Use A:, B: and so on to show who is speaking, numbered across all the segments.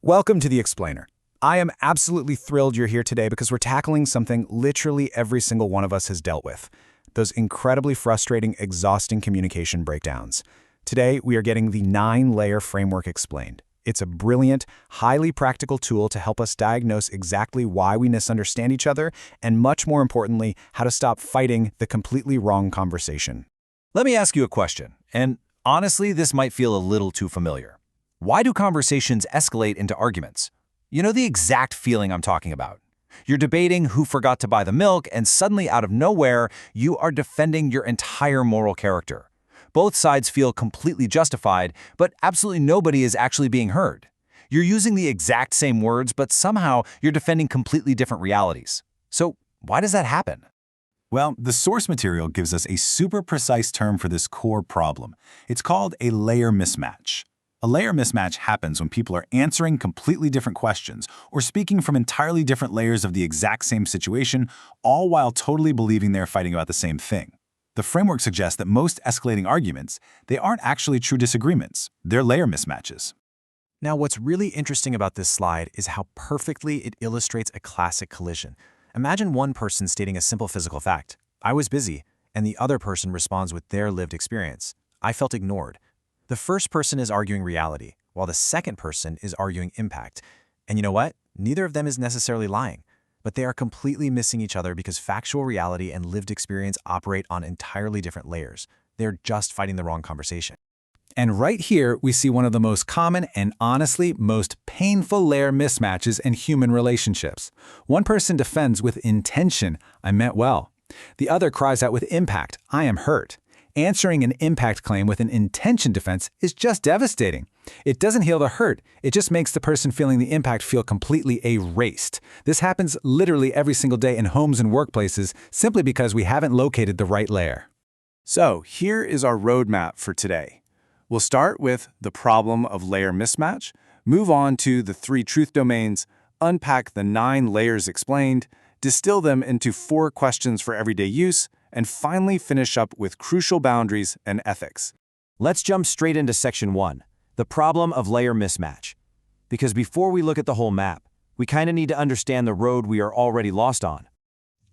A: Welcome to The Explainer. I am absolutely thrilled you're here today because we're tackling something literally every single one of us has dealt with. Those incredibly frustrating, exhausting communication breakdowns. Today, we are getting the 9-layer framework explained. It's a brilliant, highly practical tool to help us diagnose exactly why we misunderstand each other and, much more importantly, how to stop fighting the completely wrong conversation.
B: Let me ask you a question, and honestly, this might feel a little too familiar. Why do conversations escalate into arguments? You know the exact feeling I'm talking about. You're debating who forgot to buy the milk, and suddenly out of nowhere, you are defending your entire moral character. Both sides feel completely justified, but absolutely nobody is actually being heard. You're using the exact same words, but somehow you're defending completely different realities. So why does that happen?
C: Well, the source material gives us a super precise term for this core problem. It's called a layer mismatch. A layer mismatch happens when people are answering completely different questions or speaking from entirely different layers of the exact same situation, all while totally believing they're fighting about the same thing. The framework suggests that most escalating arguments, they aren't actually true disagreements. They're layer mismatches.
A: Now, what's really interesting about this slide is how perfectly it illustrates a classic collision. Imagine one person stating a simple physical fact, "I was busy," and the other person responds with their lived experience, "I felt ignored." The first person is arguing reality, while the second person is arguing impact. And you know what? Neither of them is necessarily lying, but they are completely missing each other because factual reality and lived experience operate on entirely different layers. They're just fighting the wrong conversation.
C: And right here, we see one of the most common and honestly most painful layer mismatches in human relationships. One person defends with intention, "I meant well." The other cries out with impact, "I am hurt." Answering an impact claim with an intention defense is just devastating. It doesn't heal the hurt, it just makes the person feeling the impact feel completely erased. This happens literally every single day in homes and workplaces simply because we haven't located the right layer.
A: So here is our roadmap for today. We'll start with the problem of layer mismatch, move on to the 3 truth domains, unpack the 9 layers explained, distill them into 4 questions for everyday use, and finally finish up with crucial boundaries and ethics.
B: Let's jump straight into section 1, the problem of layer mismatch. Because before we look at the whole map, we kind of need to understand the road we are already lost on.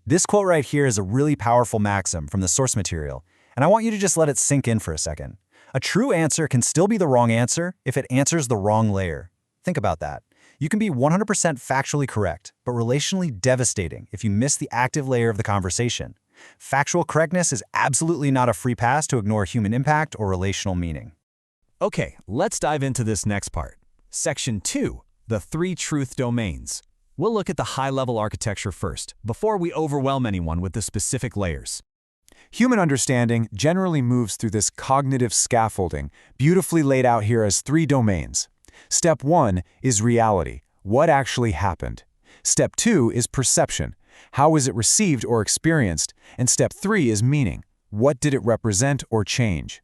B: This quote right here is a really powerful maxim from the source material, and I want you to just let it sink in for a second. A true answer can still be the wrong answer if it answers the wrong layer. Think about that. You can be 100% factually correct, but relationally devastating if you miss the active layer of the conversation. Factual correctness is absolutely not a free pass to ignore human impact or relational meaning. Okay, let's dive into this next part. Section 2, the 3 truth domains. We'll look at the high-level architecture first, before we overwhelm anyone with the specific layers.
C: Human understanding generally moves through this cognitive scaffolding, beautifully laid out here as 3 domains. Step 1 is reality, what actually happened. Step 2 is perception, how was it received or experienced? And step 3 is meaning, what did it represent or change?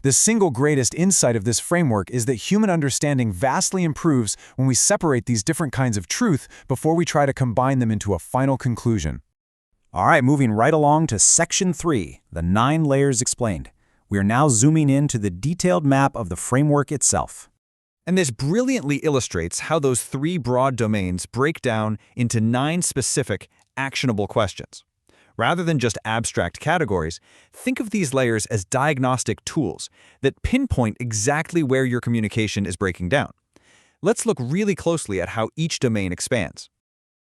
C: The single greatest insight of this framework is that human understanding vastly improves when we separate these different kinds of truth before we try to combine them into a final conclusion.
B: All right, moving right along to section 3, the 9 layers explained. We are now zooming into the detailed map of the framework itself.
D: And this brilliantly illustrates how those 3 broad domains break down into 9 specific, actionable questions. Rather than just abstract categories, think of these layers as diagnostic tools that pinpoint exactly where your communication is breaking down. Let's look really closely at how each domain expands.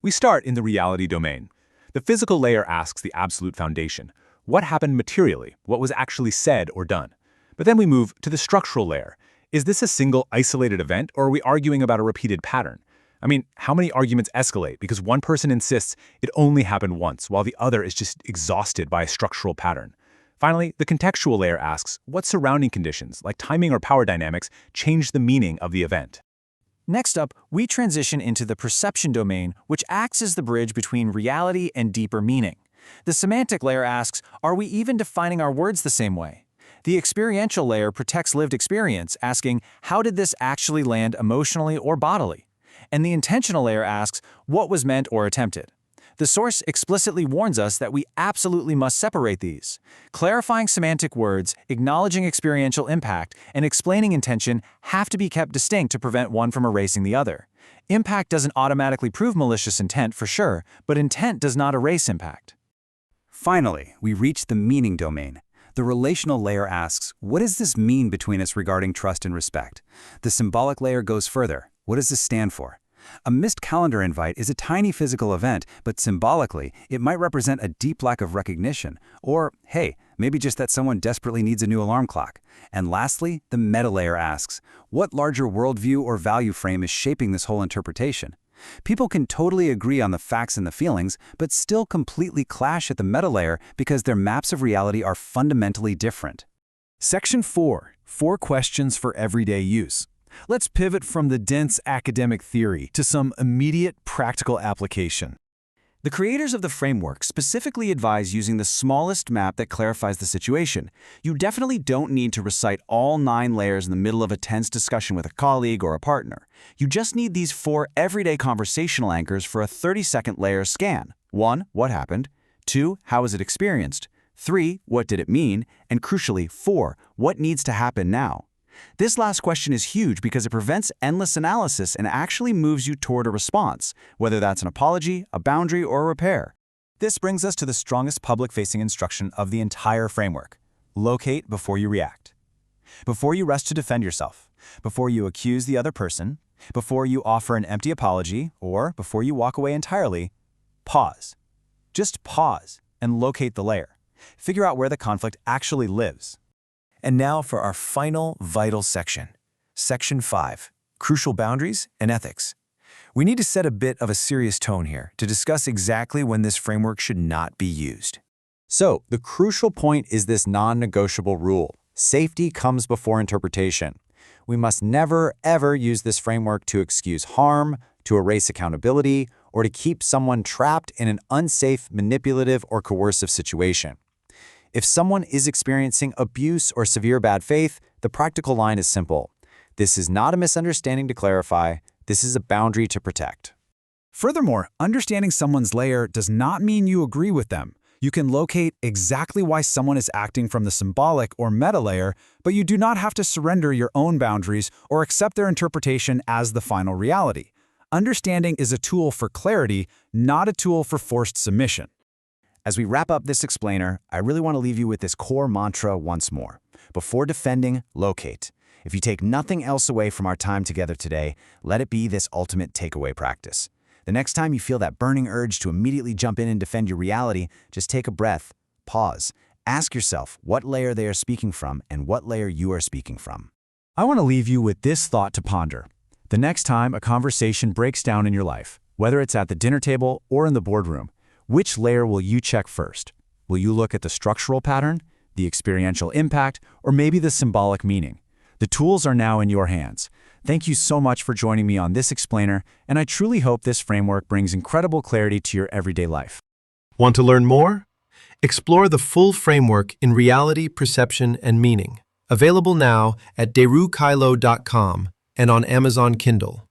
E: We start in the reality domain. The physical layer asks the absolute foundation. What happened materially? What was actually said or done? But then we move to the structural layer. Is this a single isolated event, or are we arguing about a repeated pattern? I mean, how many arguments escalate because one person insists it only happened once, while the other is just exhausted by a structural pattern? Finally, the contextual layer asks, what surrounding conditions, like timing or power dynamics, change the meaning of the event?
B: Next up, we transition into the perception domain, which acts as the bridge between reality and deeper meaning. The semantic layer asks, are we even defining our words the same way? The experiential layer protects lived experience, asking, how did this actually land emotionally or bodily? And the intentional layer asks, what was meant or attempted? The source explicitly warns us that we absolutely must separate these. Clarifying semantic words, acknowledging experiential impact, and explaining intention have to be kept distinct to prevent one from erasing the other. Impact doesn't automatically prove malicious intent for sure, but intent does not erase impact.
F: Finally, we reach the meaning domain. The relational layer asks, what does this mean between us regarding trust and respect? The symbolic layer goes further. What does this stand for? A missed calendar invite is a tiny physical event, but symbolically, it might represent a deep lack of recognition, or, hey, maybe just that someone desperately needs a new alarm clock. And lastly, the meta layer asks, what larger worldview or value frame is shaping this whole interpretation? People can totally agree on the facts and the feelings, but still completely clash at the meta layer because their maps of reality are fundamentally different.
C: Section 4. 4 questions for everyday use. Let's pivot from the dense academic theory to some immediate practical application.
B: The creators of the framework specifically advise using the smallest map that clarifies the situation. You definitely don't need to recite all 9 layers in the middle of a tense discussion with a colleague or a partner. You just need these 4 everyday conversational anchors for a 30-second layer scan. 1. What happened? 2. How was it experienced? 3. What did it mean? And crucially, 4. What needs to happen now? This last question is huge because it prevents endless analysis and actually moves you toward a response, whether that's an apology, a boundary, or a repair.
A: This brings us to the strongest public-facing instruction of the entire framework. Locate before you react. Before you rush to defend yourself, before you accuse the other person, before you offer an empty apology, or before you walk away entirely, pause. Just pause and locate the layer. Figure out where the conflict actually lives. And now for our final vital section. Section 5, Crucial Boundaries and Ethics. We need to set a bit of a serious tone here to discuss exactly when this framework should not be used. So, the crucial point is this non-negotiable rule. Safety comes before interpretation. We must never, ever use this framework to excuse harm, to erase accountability, or to keep someone trapped in an unsafe, manipulative, or coercive situation. If someone is experiencing abuse or severe bad faith, the practical line is simple. This is not a misunderstanding to clarify. This is a boundary to protect.
C: Furthermore, understanding someone's layer does not mean you agree with them. You can locate exactly why someone is acting from the symbolic or meta layer, but you do not have to surrender your own boundaries or accept their interpretation as the final reality. Understanding is a tool for clarity, not a tool for forced submission.
A: As we wrap up this explainer, I really want to leave you with this core mantra once more. Before defending, locate. If you take nothing else away from our time together today, let it be this ultimate takeaway practice. The next time you feel that burning urge to immediately jump in and defend your reality, just take a breath, pause, ask yourself what layer they are speaking from and what layer you are speaking from.
C: I want to leave you with this thought to ponder. The next time a conversation breaks down in your life, whether it's at the dinner table or in the boardroom, which layer will you check first? Will you look at the structural pattern, the experiential impact, or maybe the symbolic meaning? The tools are now in your hands. Thank you so much for joining me on this explainer, and I truly hope this framework brings incredible clarity to your everyday life.
G: Want to learn more? Explore the full framework in Reality, Perception, and Meaning. Available now at derukailo.com and on Amazon Kindle.